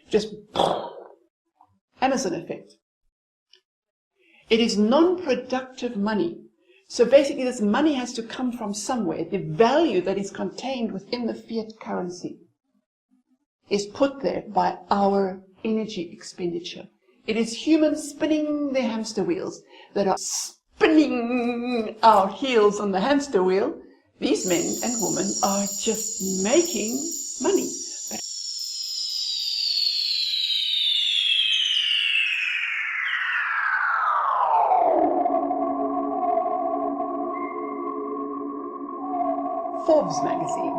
Just Amazon effect. It is non-productive money. So basically this money has to come from somewhere. The value that is contained within the fiat currency is put there by our energy expenditure. It is humans spinning their hamster wheels that are spinning our heels on the hamster wheel. These men and women are just making money. Forbes magazine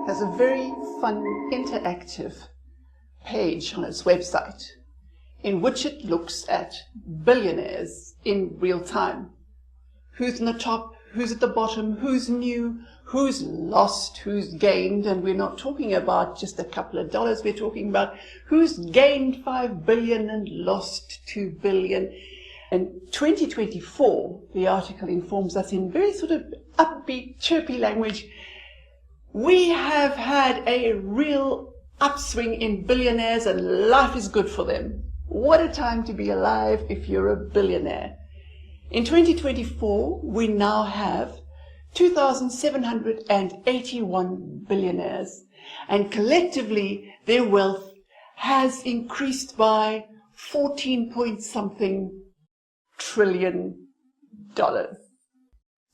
has a very fun, interactive page on its website in which it looks at billionaires in real time. Who's in the top, who's at the bottom, who's new, who's lost, who's gained, and we're not talking about just a couple of dollars, we're talking about who's gained 5 billion and lost 2 billion. And 2024, the article informs us in very sort of upbeat, chirpy language, we have had a real upswing in billionaires and life is good for them. What a time to be alive if you're a billionaire. In 2024, we now have 2,781 billionaires, and collectively their wealth has increased by 14 point something trillion dollars.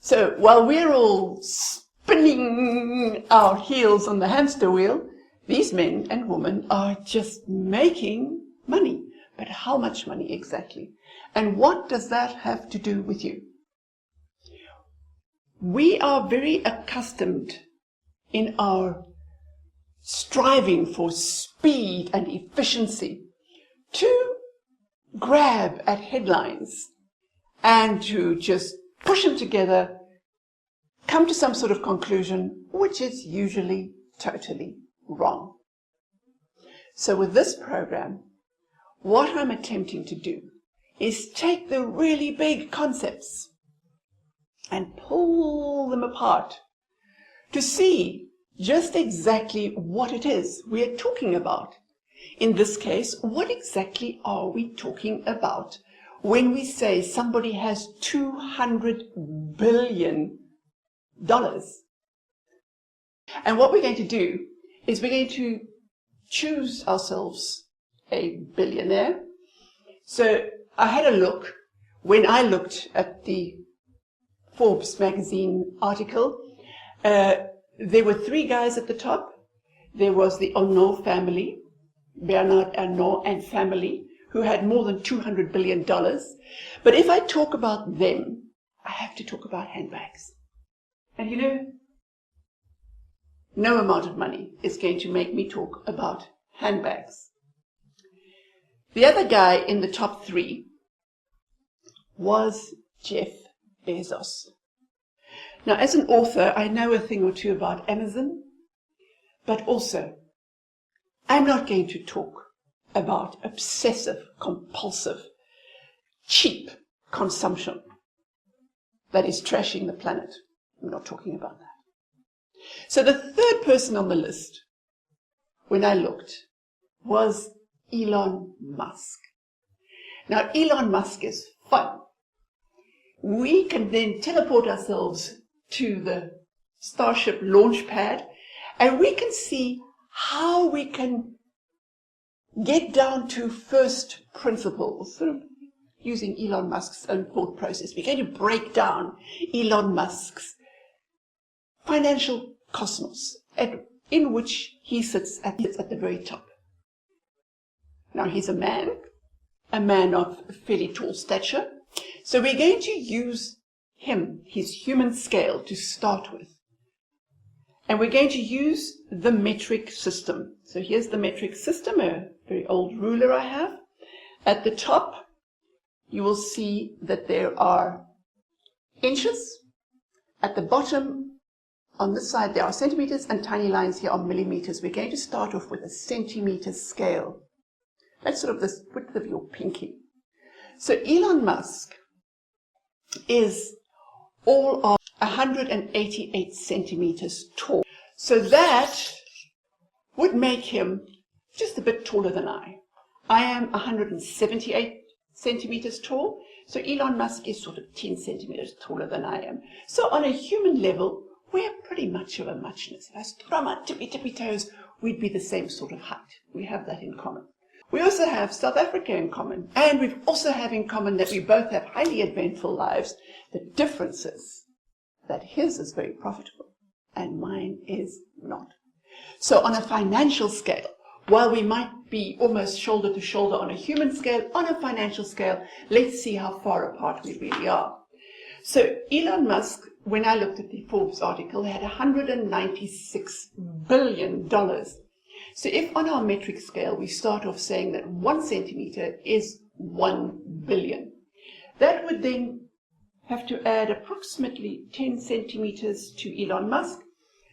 So while we're all spinning our heels on the hamster wheel, these men and women are just making money. But how much money exactly? And what does that have to do with you? We are very accustomed in our striving for speed and efficiency to grab at headlines and to just push them together, come to some sort of conclusion, which is usually totally wrong. So with this program, what I'm attempting to do is take the really big concepts and pull them apart to see just exactly what it is we are talking about. In this case, what exactly are we talking about when we say somebody has $200 billion? And what we're going to do is we're going to choose ourselves a billionaire. So I had a look when I looked at the Forbes magazine article. There were 3 guys at the top. There was the Arnault family, Bernard Arnault and family, who had more than $200 billion. But if I talk about them, I have to talk about handbags. And you know, no amount of money is going to make me talk about handbags. The other guy in the top 3 was Jeff Bezos. Now, as an author, I know a thing or two about Amazon, but also, I'm not going to talk about obsessive, compulsive, cheap consumption that is trashing the planet. I'm not talking about that. So the third person on the list, when I looked, was Elon Musk. Now, Elon Musk is fun. We can then teleport ourselves to the Starship launch pad, and we can see how we can get down to first principles, sort of using Elon Musk's own thought process. We're going to break down Elon Musk's financial cosmos, in which he sits at the very top. Now, he's a man of fairly tall stature, so we're going to use him, his human scale, to start with. And we're going to use the metric system. So here's the metric system, a very old ruler I have. At the top, you will see that there are inches. At the bottom, on this side, there are centimeters, and tiny lines here are millimeters. We're going to start off with a centimeter scale. That's sort of the width of your pinky. So Elon Musk is all of 188 centimeters tall. So that would make him just a bit taller than I. I am 178 centimeters tall, so Elon Musk is sort of 10 centimeters taller than I am. So on a human level, we're pretty much of a muchness. If I stood on my tippy toes, we'd be the same sort of height. We have that in common. We also have South Africa in common, and we also have in common that we both have highly eventful lives. The difference is that his is very profitable and mine is not. So on a financial scale, while we might be almost shoulder to shoulder on a human scale, on a financial scale, let's see how far apart we really are. So Elon Musk, when I looked at the Forbes article, had $196 billion. So if on our metric scale we start off saying that 1 centimeter is 1 billion, that would then have to add approximately 10 centimeters to Elon Musk.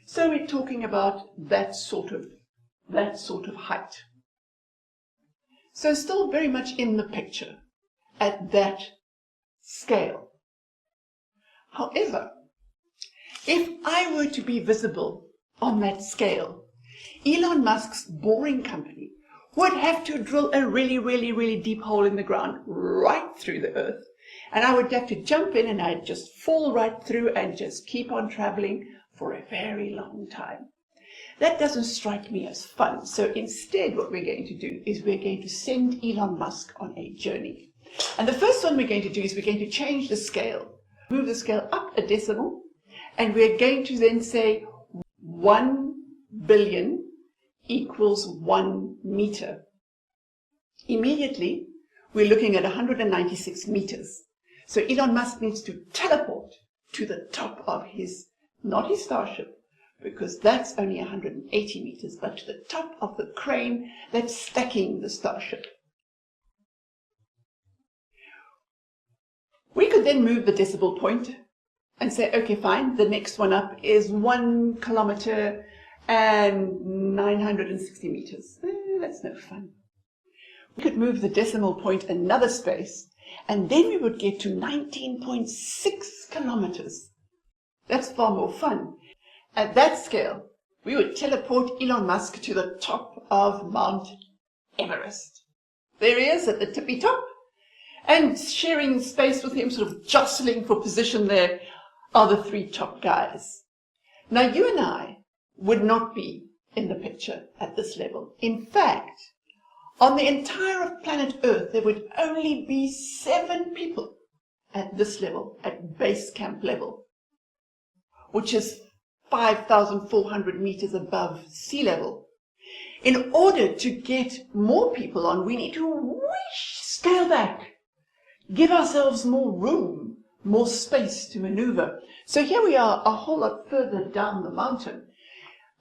So we're talking about that sort of height. So still very much in the picture at that scale. However, if I were to be visible on that scale, Elon Musk's boring company would have to drill a really deep hole in the ground right through the earth, and I would have to jump in and I'd just fall right through and just keep on traveling for a very long time. That doesn't strike me as fun. So instead what we're going to do is we're going to send Elon Musk on a journey. And the first one we're going to do is we're going to change the scale, move the scale up a decimal, and we're going to then say 1 billion equals 1 meter. Immediately, we're looking at 196 meters. So Elon Musk needs to teleport to the top of his, not his Starship, because that's only 180 meters, but to the top of the crane that's stacking the Starship. We could then move the decimal point and say, okay, fine, the next one up is 1 kilometer and 960 meters. That's no fun. We could move the decimal point another space, and then we would get to 19.6 kilometers. That's far more fun. At that scale, we would teleport Elon Musk to the top of Mount Everest. There he is at the tippy top, and sharing space with him, sort of jostling for position there, are the 3 top guys. Now, you and I would not be in the picture at this level. In fact, on the entire of planet Earth, there would only be 7 people at this level, at base camp level, which is 5,400 meters above sea level. In order to get more people on, we need to scale back, give ourselves more room, more space to maneuver. So here we are, a whole lot further down the mountain.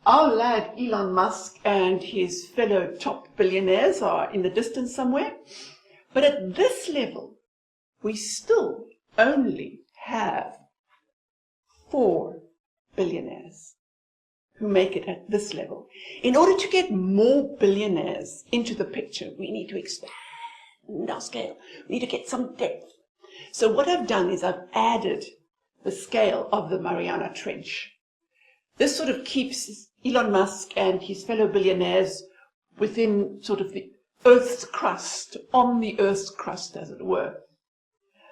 Our lad Elon Musk and his fellow top billionaires are in the distance somewhere. But at this level, we still only have 4 billionaires who make it at this level. In order to get more billionaires into the picture, we need to expand our scale. We need to get some depth. So what I've done is I've added the scale of the Mariana Trench. This sort of keeps Elon Musk and his fellow billionaires within sort of the Earth's crust, on the Earth's crust, as it were.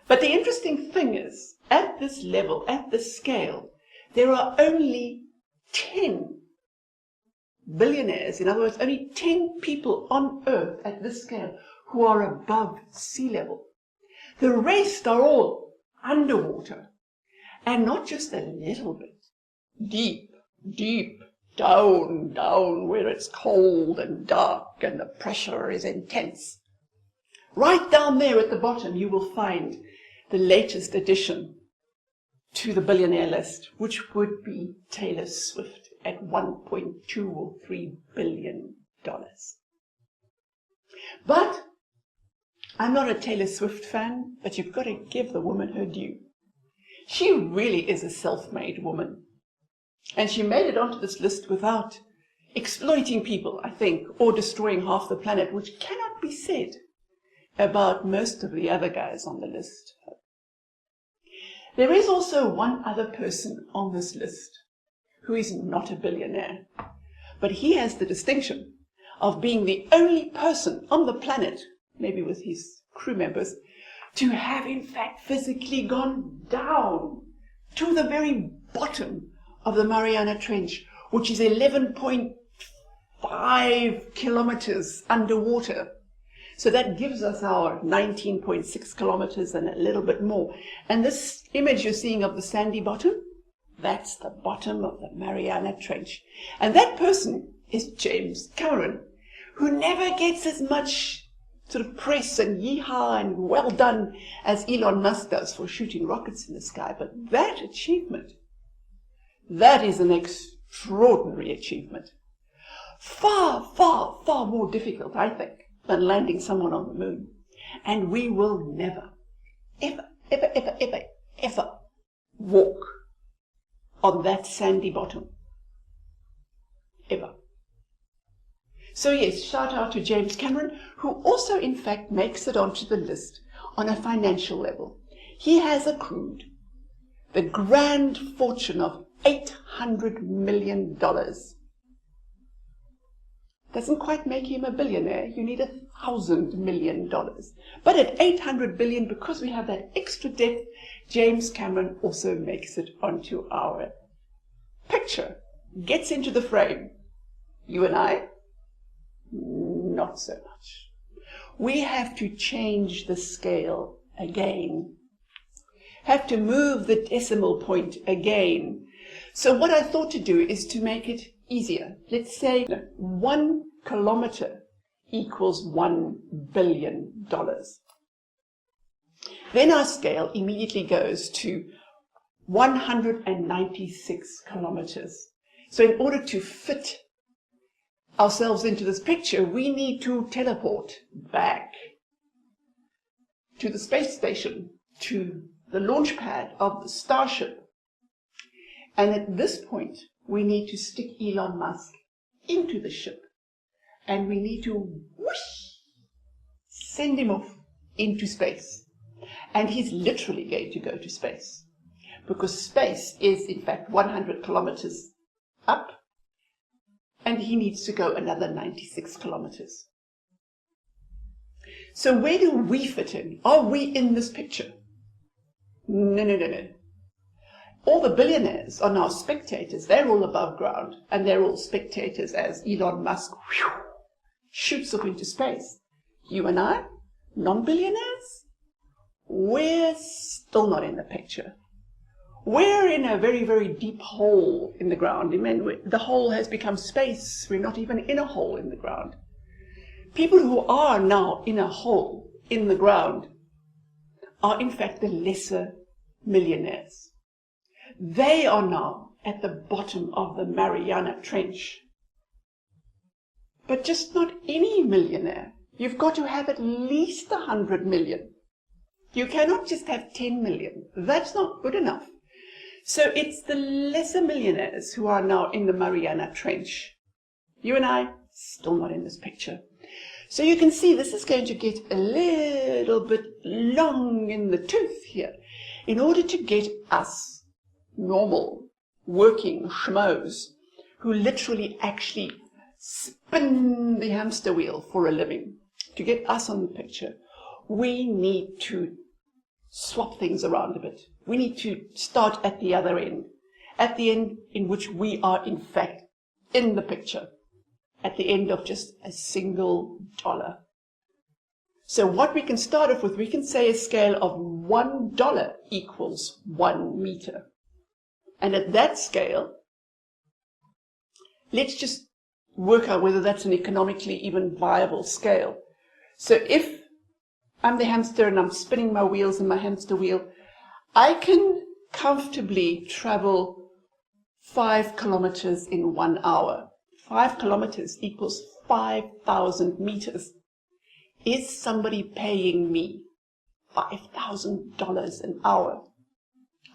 But the interesting thing is, at this level, at this scale, there are only 10 billionaires, in other words, only 10 people on Earth at this scale who are above sea level. The rest are all underwater, and not just a little bit, deep down where it's cold and dark and the pressure is intense. Right down there at the bottom, you will find the latest addition to the billionaire list, which would be Taylor Swift at $1.2 or $3 billion. But I'm not a Taylor Swift fan, but you've got to give the woman her due. She really is a self-made woman. And she made it onto this list without exploiting people, I think, or destroying half the planet, which cannot be said about most of the other guys on the list. There is also one other person on this list who is not a billionaire, but he has the distinction of being the only person on the planet, maybe with his crew members, to have in fact physically gone down to the very bottom of the Mariana Trench, which is 11.5 kilometers underwater. So that gives us our 19.6 kilometers and a little bit more. And this image you're seeing of the sandy bottom, that's the bottom of the Mariana Trench. And that person is James Cameron, who never gets as much sort of press and yeehaw and well done as Elon Musk does for shooting rockets in the sky. But that achievement, that is an extraordinary achievement. Far, far, far more difficult, I think, than landing someone on the moon. And we will never, ever, ever, ever, ever, ever walk on that sandy bottom. Ever. So yes, shout out to James Cameron, who also in fact makes it onto the list on a financial level. He has accrued the grand fortune of $800 million. Doesn't quite make him a billionaire. You need $1,000 million. But at 800 billion, because we have that extra depth, James Cameron also makes it onto our picture. Gets into the frame. You and I, not so much. We have to change the scale again. Have to move the decimal point again. So what I thought to do is to make it easier. Let's say 1 kilometer equals $1 billion. Then our scale immediately goes to 196 kilometers. So in order to fit ourselves into this picture, we need to teleport back to the space station, to the launch pad of the Starship. And at this point, we need to stick Elon Musk into the ship. And we need to whoosh, send him off into space. And he's literally going to go to space. Because space is, in fact, 100 kilometers up. And he needs to go another 96 kilometers. So where do we fit in? Are we in this picture? No, no, no, no. All the billionaires are now spectators. They're all above ground, and they're all spectators as Elon Musk shoots up into space. You and I, non-billionaires, we're still not in the picture. We're in a very, very deep hole in the ground. I mean, the hole has become space. We're not even in a hole in the ground. People who are now in a hole in the ground are in fact the lesser millionaires. They are now at the bottom of the Mariana Trench. But just not any millionaire. You've got to have at least 100 million. You cannot just have 10 million. That's not good enough. So it's the lesser millionaires who are now in the Mariana Trench. You and I, still not in this picture. So you can see this is going to get a little bit long in the tooth here. In order to get us, normal, working schmoes, who literally actually spin the hamster wheel for a living, to get us on the picture, we need to swap things around a bit. We need to start at the other end, at the end in which we are in fact in the picture, at the end of just a single dollar. So what we can start off with, we can say a scale of $1 equals 1 meter. And at that scale, let's just work out whether that's an economically even viable scale. So if I'm the hamster and I'm spinning my wheels in my hamster wheel, I can comfortably travel 5 kilometers in 1 hour. 5 kilometers equals 5,000 meters. Is somebody paying me $5,000 an hour?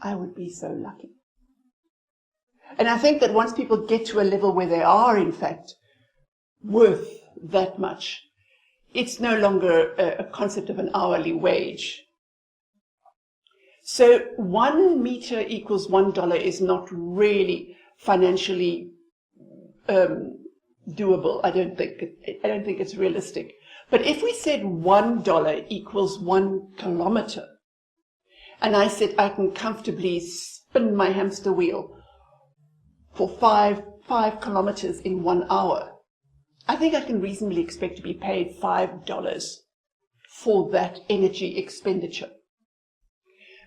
I would be so lucky. And I think that once people get to a level where they are, in fact, worth that much, it's no longer a concept of an hourly wage. So 1 meter equals $1 is not really financially doable. I don't think it's realistic. But if we said $1 equals 1 kilometer, and I said I can comfortably spin my hamster wheel for five kilometers in 1 hour, I think I can reasonably expect to be paid $5 for that energy expenditure.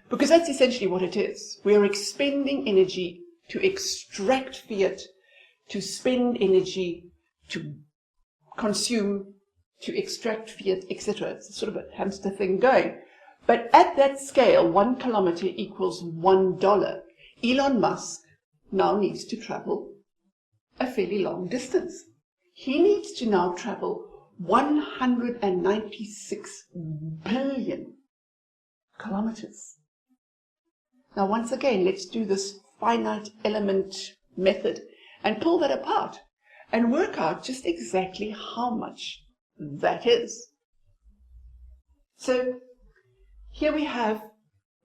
Because that's essentially what it is. We are expending energy to extract fiat, to spend energy, to consume, to extract fiat, etc. It's sort of a hamster thing going. But at that scale, 1 kilometer equals $1. Elon Musk now needs to travel a fairly long distance. He needs to now travel 196 billion kilometers. Now, once again, let's do this finite element method and pull that apart and work out just exactly how much that is. So here we have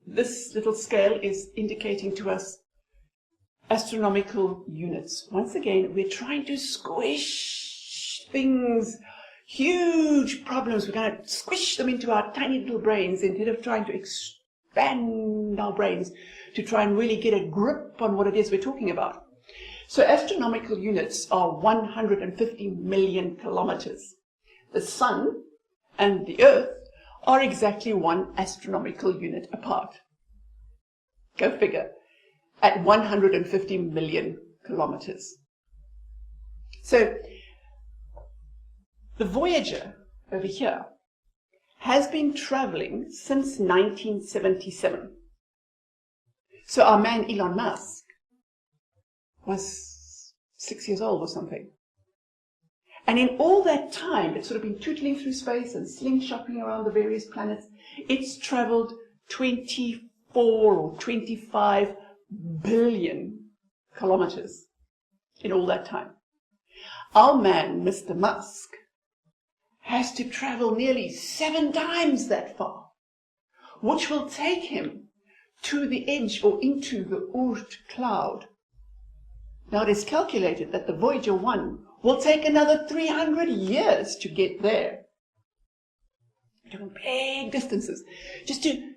this little scale is indicating to us astronomical units. Once again, we're trying to squish things, huge problems. We're going to squish them into our tiny little brains instead of trying to expand our brains to try and really get a grip on what it is we're talking about. So astronomical units are 150 million kilometers. The Sun and the Earth are exactly 1 astronomical unit apart. Go figure. At 150 million kilometers. So the Voyager over here has been traveling since 1977. So our man Elon Musk was 6 years old or something. And in all that time, it's sort of been tootling through space and slingshotting around the various planets. It's traveled 24 or 25 billion kilometers in all that time. Our man, Mr. Musk, has to travel nearly 7 times that far, which will take him to the edge or into the Oort cloud. Now it is calculated that the Voyager 1 will take another 300 years to get there. We're talking big distances. Just to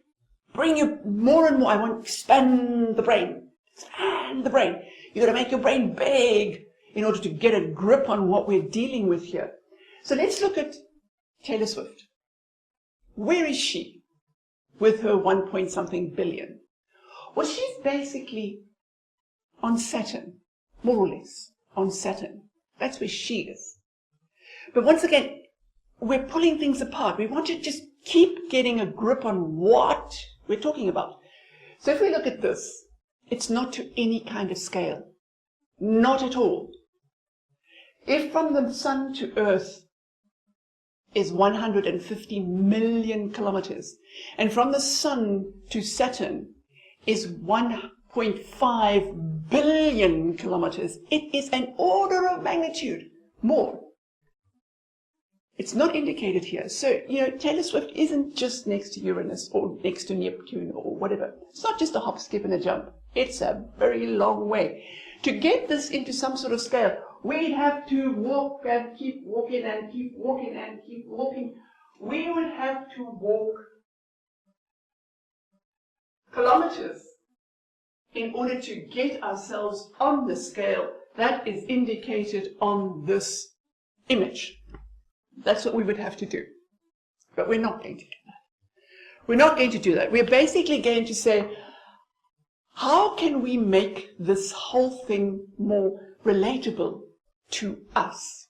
bring you more and more, I want to expand the brain. Expand the brain. You've got to make your brain big in order to get a grip on what we're dealing with here. So let's look at Taylor Swift. Where is she with her 1-point-something billion? Well, she's basically on Saturn, more or less, on Saturn. That's where she is. But once again, we're pulling things apart. We want to just keep getting a grip on what we're talking about. So if we look at this, it's not to any kind of scale. Not at all. If from the Sun to Earth is 150 million kilometers, and from the Sun to Saturn is 1.5 billion kilometers, it is an order of magnitude more. It's not indicated here. So, Taylor Swift isn't just next to Uranus or next to Neptune or whatever. It's not just a hop, skip, and a jump. It's a very long way. To get this into some sort of scale, we'd have to walk and keep walking and keep walking and keep walking. We would have to walk kilometers in order to get ourselves on the scale that is indicated on this image. That's what we would have to do. But we're not going to do that. We're not going to do that. We're basically going to say, how can we make this whole thing more relatable to us?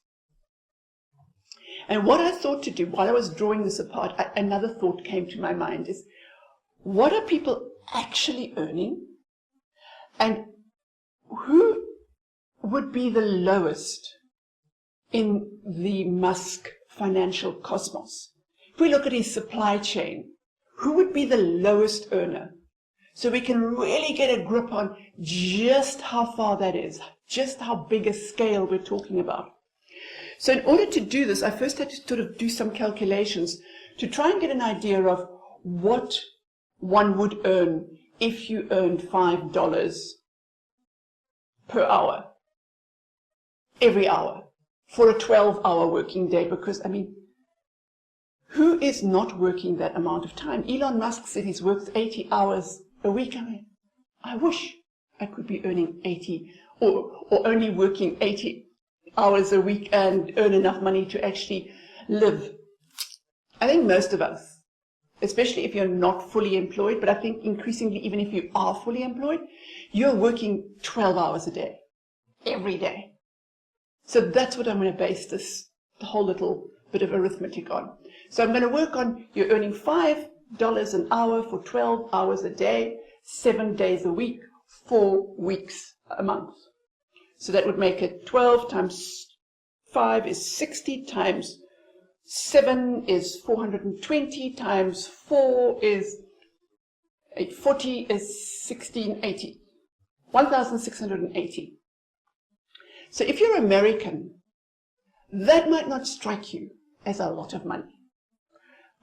And what I thought to do while I was drawing this apart, another thought came to my mind is, what are people actually earning? And who would be the lowest in the Musk financial cosmos? If we look at his supply chain, who would be the lowest earner? So we can really get a grip on just how far that is, just how big a scale we're talking about. So in order to do this, I first had to sort of do some calculations to try and get an idea of what one would earn if you earned $5 per hour, every hour, for a 12-hour working day, because, I mean, who is not working that amount of time? Elon Musk said he's worked 80 hours a week. I mean, I wish I could be earning 80 or only working 80 hours a week and earn enough money to actually live. I think most of us, especially if you're not fully employed, but I think increasingly even if you are fully employed, you're working 12 hours a day, every day. So that's what I'm going to base the whole little bit of arithmetic on. So I'm going to work on you're earning $5 an hour for 12 hours a day, 7 days a week, 4 weeks a month. So that would make it 12 times 5 is 60 times 7 is 420 times 4 is 840 is 1680. 1,680. So if you're American, that might not strike you as a lot of money.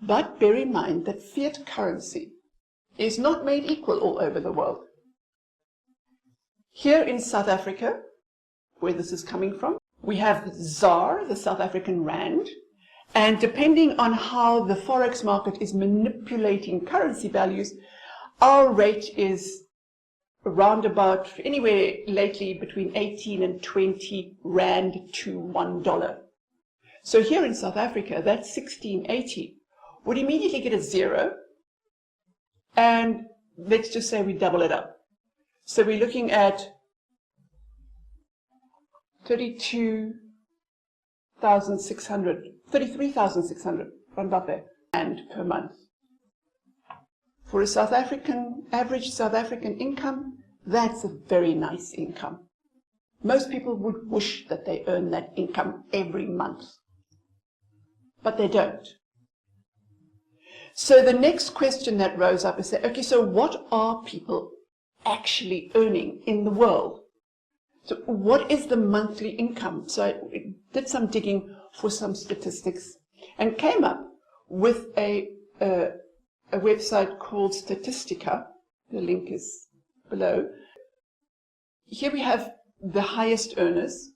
But bear in mind that fiat currency is not made equal all over the world. Here in South Africa, where this is coming from, we have ZAR, the South African Rand, and depending on how the forex market is manipulating currency values, our rate is around about anywhere lately between 18 and 20 Rand to $1. So here in South Africa, that 1680 would immediately get a 0, and let's just say we double it up. So we're looking at 33,600, round about there, and per month. For a South African, average South African income, that's a very nice income. Most people would wish that they earn that income every month, but they don't. So the next question that rose up is, okay, so what are people actually earning in the world? So what is the monthly income? So I did some digging for some statistics and came up with a website called Statistica. The link is below. Here we have the highest earners,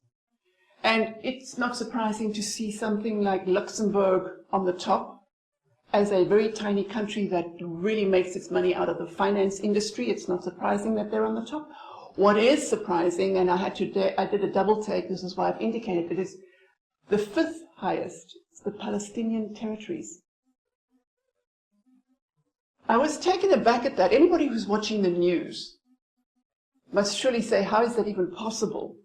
and it's not surprising to see something like Luxembourg on the top as a very tiny country that really makes its money out of the finance industry. It's not surprising that they're on the top. What is surprising, and I did a double take, this is why I've indicated it, is the 5th highest, it's the Palestinian territories. I was taken aback at that. Anybody who's watching the news must surely say, how is that even possible?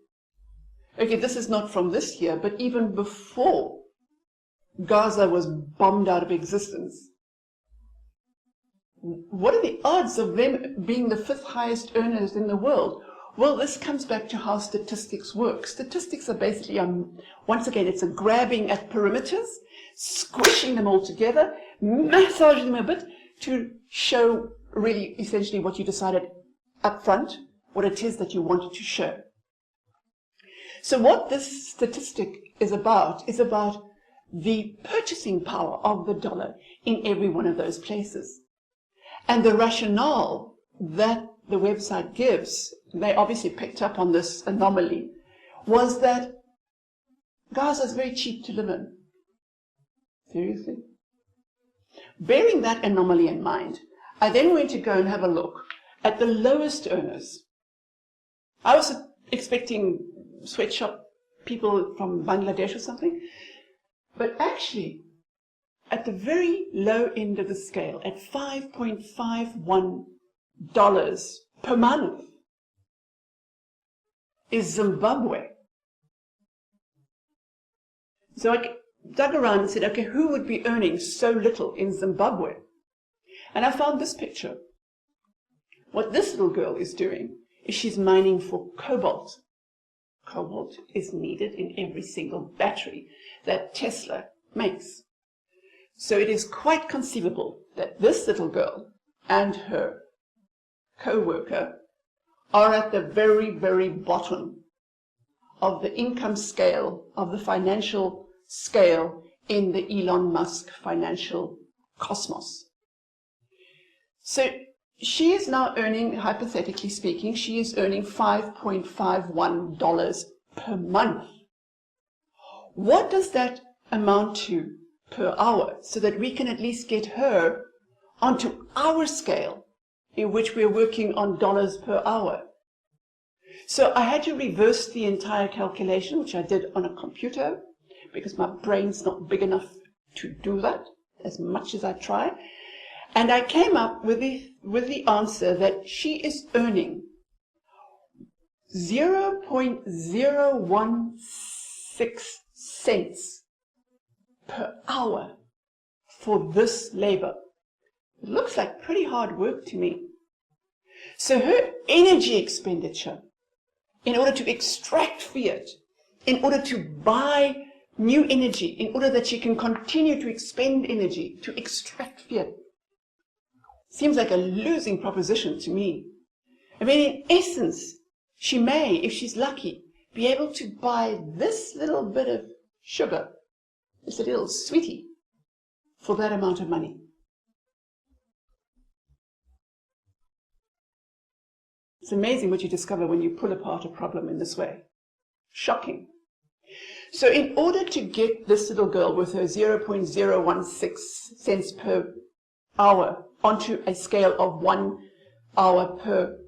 Okay, this is not from this year, but even before Gaza was bombed out of existence. What are the odds of them being the 5th highest earners in the world? Well, this comes back to how statistics work. Statistics are basically, once again, it's a grabbing at perimeters, squishing them all together, massaging them a bit to show really essentially what you decided up front, what it is that you wanted to show. So what this statistic is about the purchasing power of the dollar in every one of those places. And the rationale that the website gives, they obviously picked up on this anomaly, was that Gaza is very cheap to live in. Seriously? Bearing that anomaly in mind, I then went to go and have a look at the lowest earners. I was expecting sweatshop people from Bangladesh or something, but actually, at the very low end of the scale, at $5.51 per month, is Zimbabwe. So I dug around and said, okay, who would be earning so little in Zimbabwe? And I found this picture. What this little girl is doing is she's mining for cobalt. Cobalt is needed in every single battery that Tesla makes. So it is quite conceivable that this little girl and her co-worker are at the very, very bottom of the income scale, of the financial scale in the Elon Musk financial cosmos. So she is now earning, hypothetically speaking, she is earning $5.51 per month. What does that amount to per hour, so that we can at least get her onto our scale, in which we're working on dollars per hour? So I had to reverse the entire calculation, which I did on a computer, because my brain's not big enough to do that, as much as I try. And I came up with the answer that she is earning 0.016 cents per hour for this labor. It looks like pretty hard work to me. So her energy expenditure, in order to extract fiat, in order to buy new energy, in order that she can continue to expend energy to extract fiat, seems like a losing proposition to me. I mean, in essence, she may, if she's lucky, be able to buy this little bit of sugar, just a little sweetie, for that amount of money. It's amazing what you discover when you pull apart a problem in this way. Shocking. So in order to get this little girl with her 0.016 cents per hour onto a scale of 1 hour per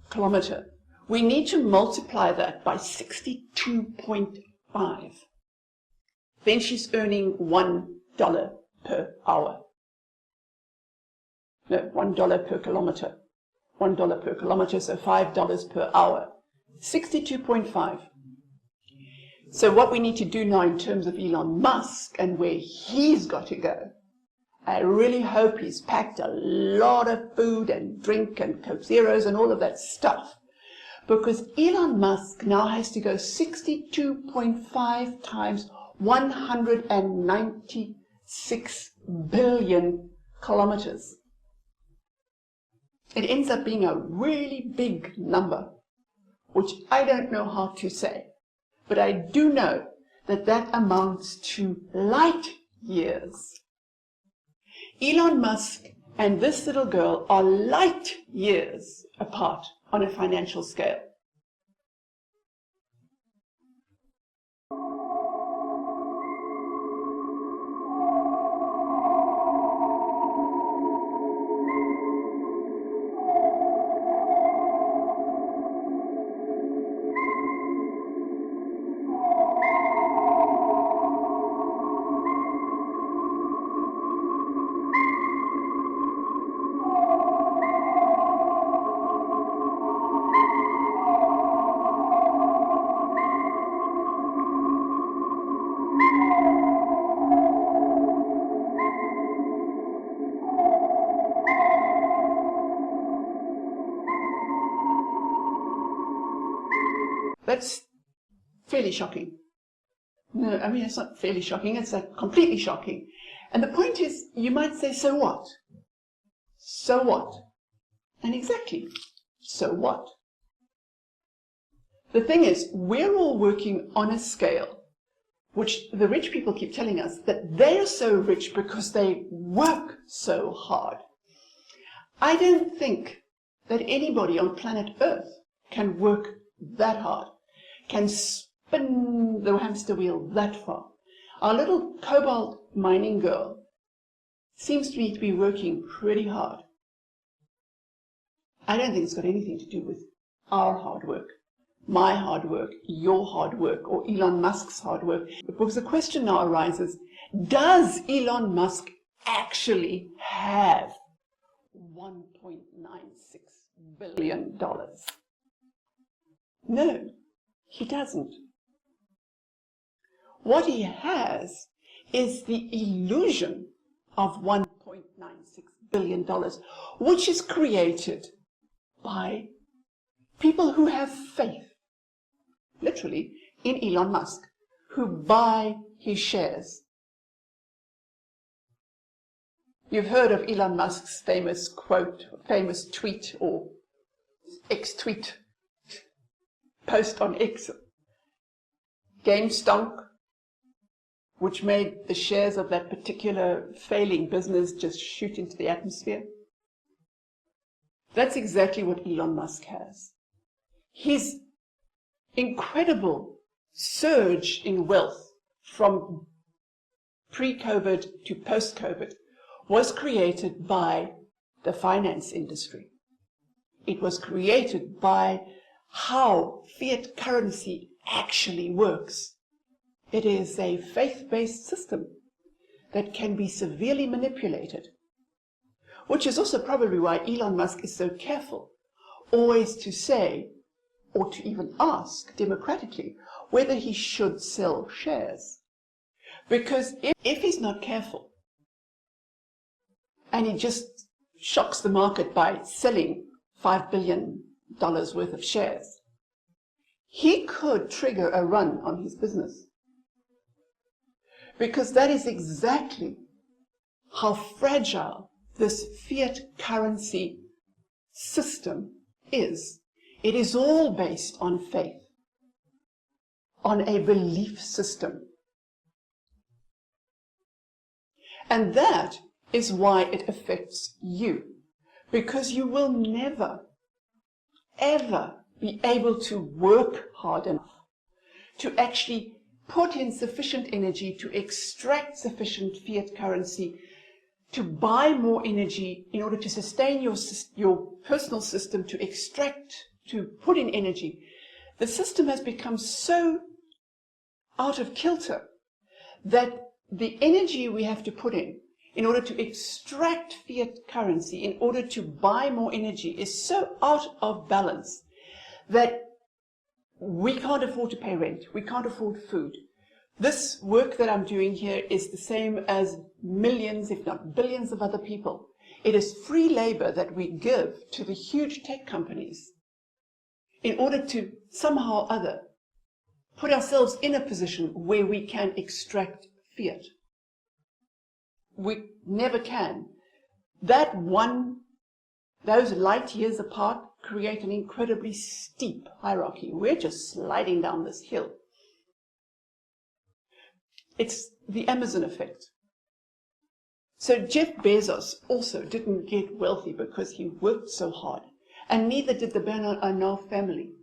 kilometer, we need to multiply that by 62.5. Then she's earning $1 per hour. No, $1 per kilometer. $1 per kilometer, so $5 per hour. 62.5. So what we need to do now in terms of Elon Musk and where he's got to go, I really hope he's packed a lot of food and drink and Coke Zeros and all of that stuff. Because Elon Musk now has to go 62.5 times 196 billion kilometers. It ends up being a really big number, which I don't know how to say. But I do know that that amounts to light years. Elon Musk and this little girl are light years apart on a financial scale. That's fairly shocking. No, I mean, it's not fairly shocking, it's like completely shocking. And the point is, you might say, so what? So what? And exactly, so what? The thing is, we're all working on a scale which the rich people keep telling us that they're so rich because they work so hard. I don't think that anybody on planet Earth can work that hard, can spin the hamster wheel that far. Our little cobalt mining girl seems to me to be working pretty hard. I don't think it's got anything to do with our hard work, my hard work, your hard work, or Elon Musk's hard work. Because the question now arises, does Elon Musk actually have $1.96 billion? No, he doesn't. What he has is the illusion of $1.96 billion, which is created by people who have faith, literally, in Elon Musk, who buy his shares. You've heard of Elon Musk's famous quote, famous tweet, or X-tweet, post on X, game stonk, which made the shares of that particular failing business just shoot into the atmosphere. That's exactly what Elon Musk has. His incredible surge in wealth from pre-COVID to post-COVID was created by the finance industry. It was created by how fiat currency actually works. It is a faith-based system that can be severely manipulated, which is also probably why Elon Musk is so careful always to say, or to even ask democratically, whether he should sell shares. Because if he's not careful, and he just shocks the market by selling $5 billion worth of shares, he could trigger a run on his business. Because that is exactly how fragile this fiat currency system is. It is all based on faith, on a belief system. And that is why it affects you. Because you will never, ever be able to work hard enough to actually put in sufficient energy to extract sufficient fiat currency, to buy more energy in order to sustain your personal system, to extract, to put in energy. The system has become so out of kilter that the energy we have to put in order to extract fiat currency, in order to buy more energy, is so out of balance that we can't afford to pay rent, we can't afford food. This work that I'm doing here is the same as millions, if not billions, of other people. It is free labor that we give to the huge tech companies in order to somehow or other put ourselves in a position where we can extract fiat. We never can. Those light years apart create an incredibly steep hierarchy. We're just sliding down this hill. It's the Amazon effect. So Jeff Bezos also didn't get wealthy because he worked so hard, and neither did the Bernard Arnault family.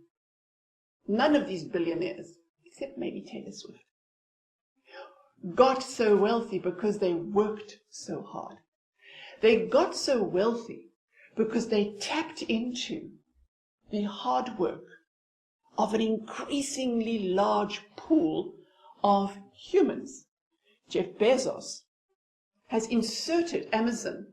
None of these billionaires, except maybe Taylor Swift, got so wealthy because they worked so hard. They got so wealthy because they tapped into the hard work of an increasingly large pool of humans. Jeff Bezos has inserted Amazon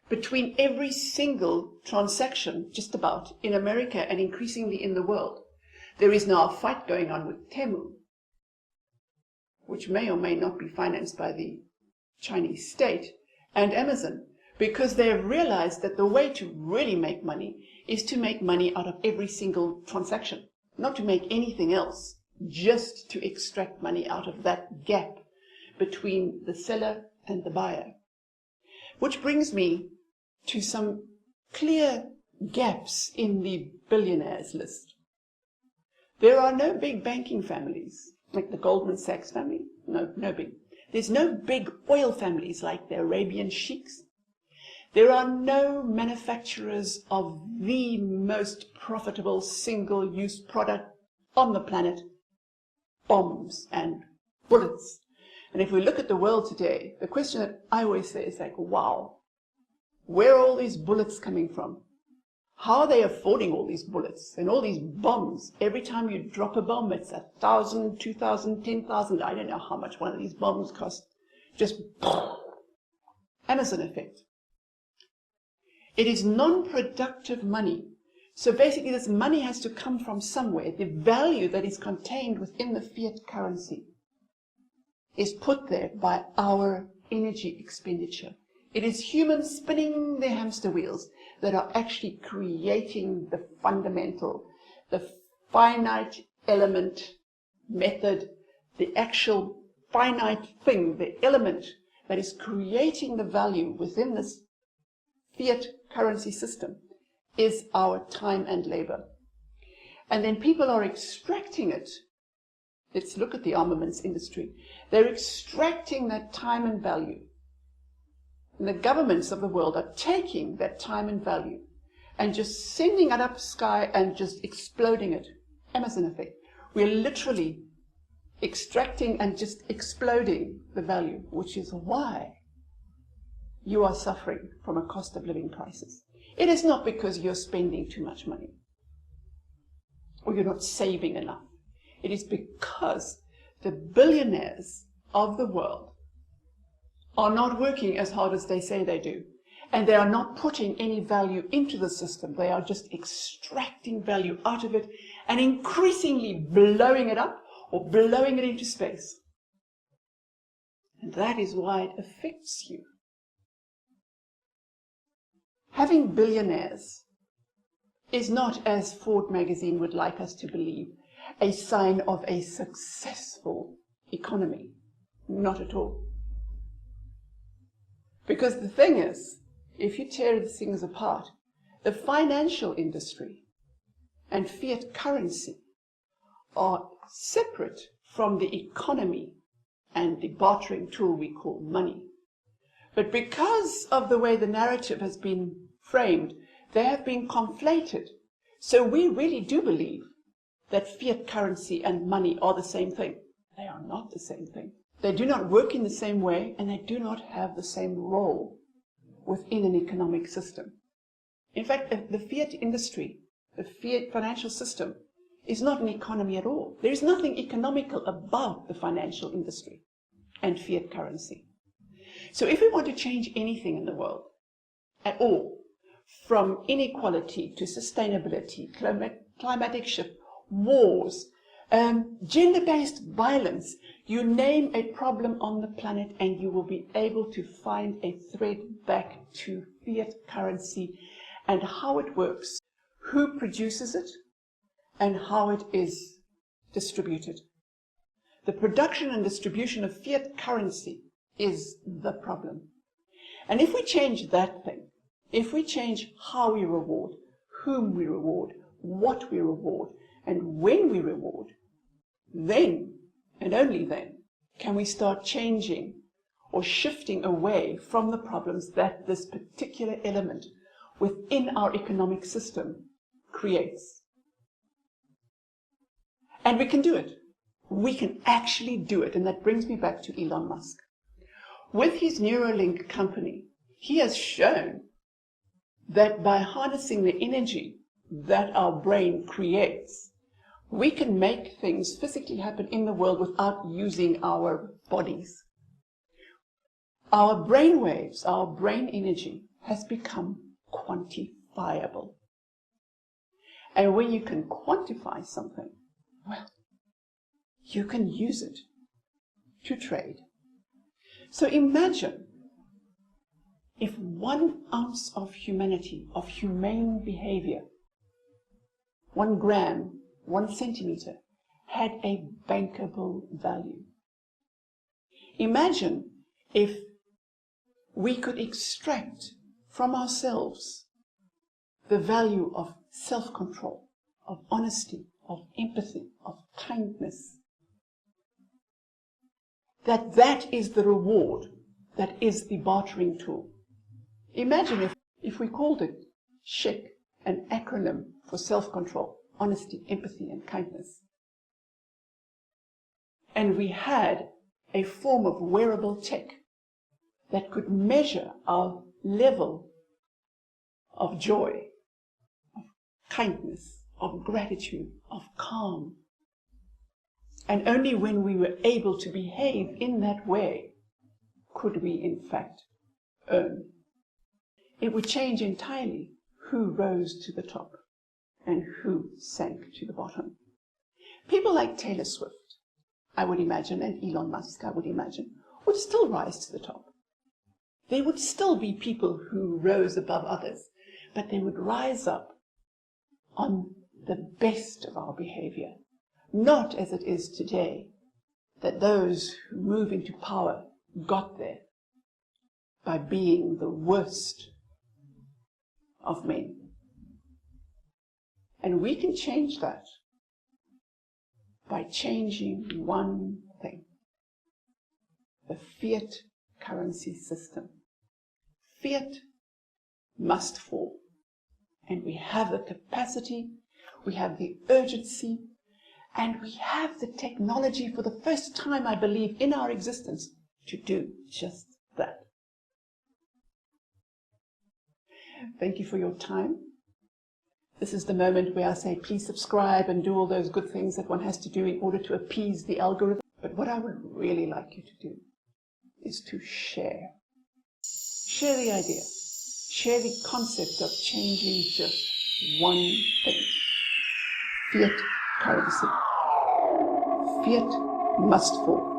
between every single transaction, just about, in America and increasingly in the world. There is now a fight going on with Temu, which may or may not be financed by the Chinese state, and Amazon, because they have realized that the way to really make money is to make money out of every single transaction, not to make anything else, just to extract money out of that gap between the seller and the buyer. Which brings me to some clear gaps in the billionaires list. There are no big banking families, like the Goldman Sachs family. No big. There's no big oil families like the Arabian sheiks. There are no manufacturers of the most profitable single-use product on the planet, bombs and bullets. And if we look at the world today, the question that I always say is like, wow, where are all these bullets coming from? How are they affording all these bullets and all these bombs? Every time you drop a bomb, it's 1,000, 2,000, 10,000. I don't know how much one of these bombs cost. Just Amazon effect. It is non-productive money. So basically this money has to come from somewhere. The value that is contained within the fiat currency is put there by our energy expenditure. It is humans spinning their hamster wheels that are actually creating the fundamental, the finite element method, the actual finite thing, the element that is creating the value within this fiat currency system is our time and labor. And then people are extracting it. Let's look at the armaments industry. They're extracting that time and value. And the governments of the world are taking that time and value and just sending it up sky and just exploding it. Amazon effect. We're literally extracting and just exploding the value, which is why you are suffering from a cost of living crisis. It is not because you're spending too much money or you're not saving enough. It is because the billionaires of the world are not working as hard as they say they do. And they are not putting any value into the system. They are just extracting value out of it and increasingly blowing it up or blowing it into space. And that is why it affects you. Having billionaires is not, as Ford magazine would like us to believe, a sign of a successful economy. Not at all. Because the thing is, if you tear these things apart, the financial industry and fiat currency are separate from the economy and the bartering tool we call money. But because of the way the narrative has been framed, they have been conflated. So we really do believe that fiat currency and money are the same thing. They are not the same thing. They do not work in the same way, and they do not have the same role within an economic system. In fact, the fiat industry, the fiat financial system, is not an economy at all. There is nothing economical about the financial industry and fiat currency. So if we want to change anything in the world at all, from inequality to sustainability, climatic shift, wars, gender-based violence, you name a problem on the planet and you will be able to find a thread back to fiat currency and how it works, who produces it, and how it is distributed. The production and distribution of fiat currency is the problem. And if we change that thing, if we change how we reward, whom we reward, what we reward, and when we reward, then, and only then, can we start changing or shifting away from the problems that this particular element within our economic system creates. And we can do it. We can actually do it. And that brings me back to Elon Musk. With his Neuralink company, he has shown that by harnessing the energy that our brain creates, we can make things physically happen in the world without using our bodies. Our brain waves, our brain energy has become quantifiable. And when you can quantify something, well, you can use it to trade. So imagine if 1 ounce of humanity, of humane behavior, 1 gram, 1 centimeter, had a bankable value. Imagine if we could extract from ourselves the value of self-control, of honesty, of empathy, of kindness. That is the reward, that is the bartering tool. Imagine if we called it SHIK, an acronym for self-control, honesty, empathy, and kindness. And we had a form of wearable tech that could measure our level of joy, of kindness, of gratitude, of calm. And only when we were able to behave in that way could we, in fact, earn. It would change entirely who rose to the top and who sank to the bottom. People like Taylor Swift, I would imagine, and Elon Musk, I would imagine, would still rise to the top. There would still be people who rose above others, but they would rise up on the best of our behavior, not as it is today, that those who move into power got there by being the worst of men. And we can change that by changing one thing: the fiat currency system. Fiat must fall. And we have the capacity, we have the urgency, And we have the technology for the first time, I believe, in our existence to do just that. Thank you for your time. This is the moment where I say, please subscribe and do all those good things that one has to do in order to appease the algorithm. But what I would really like you to do is to share. Share the idea. Share the concept of changing just one thing. Fiat currency. Fiat must fall.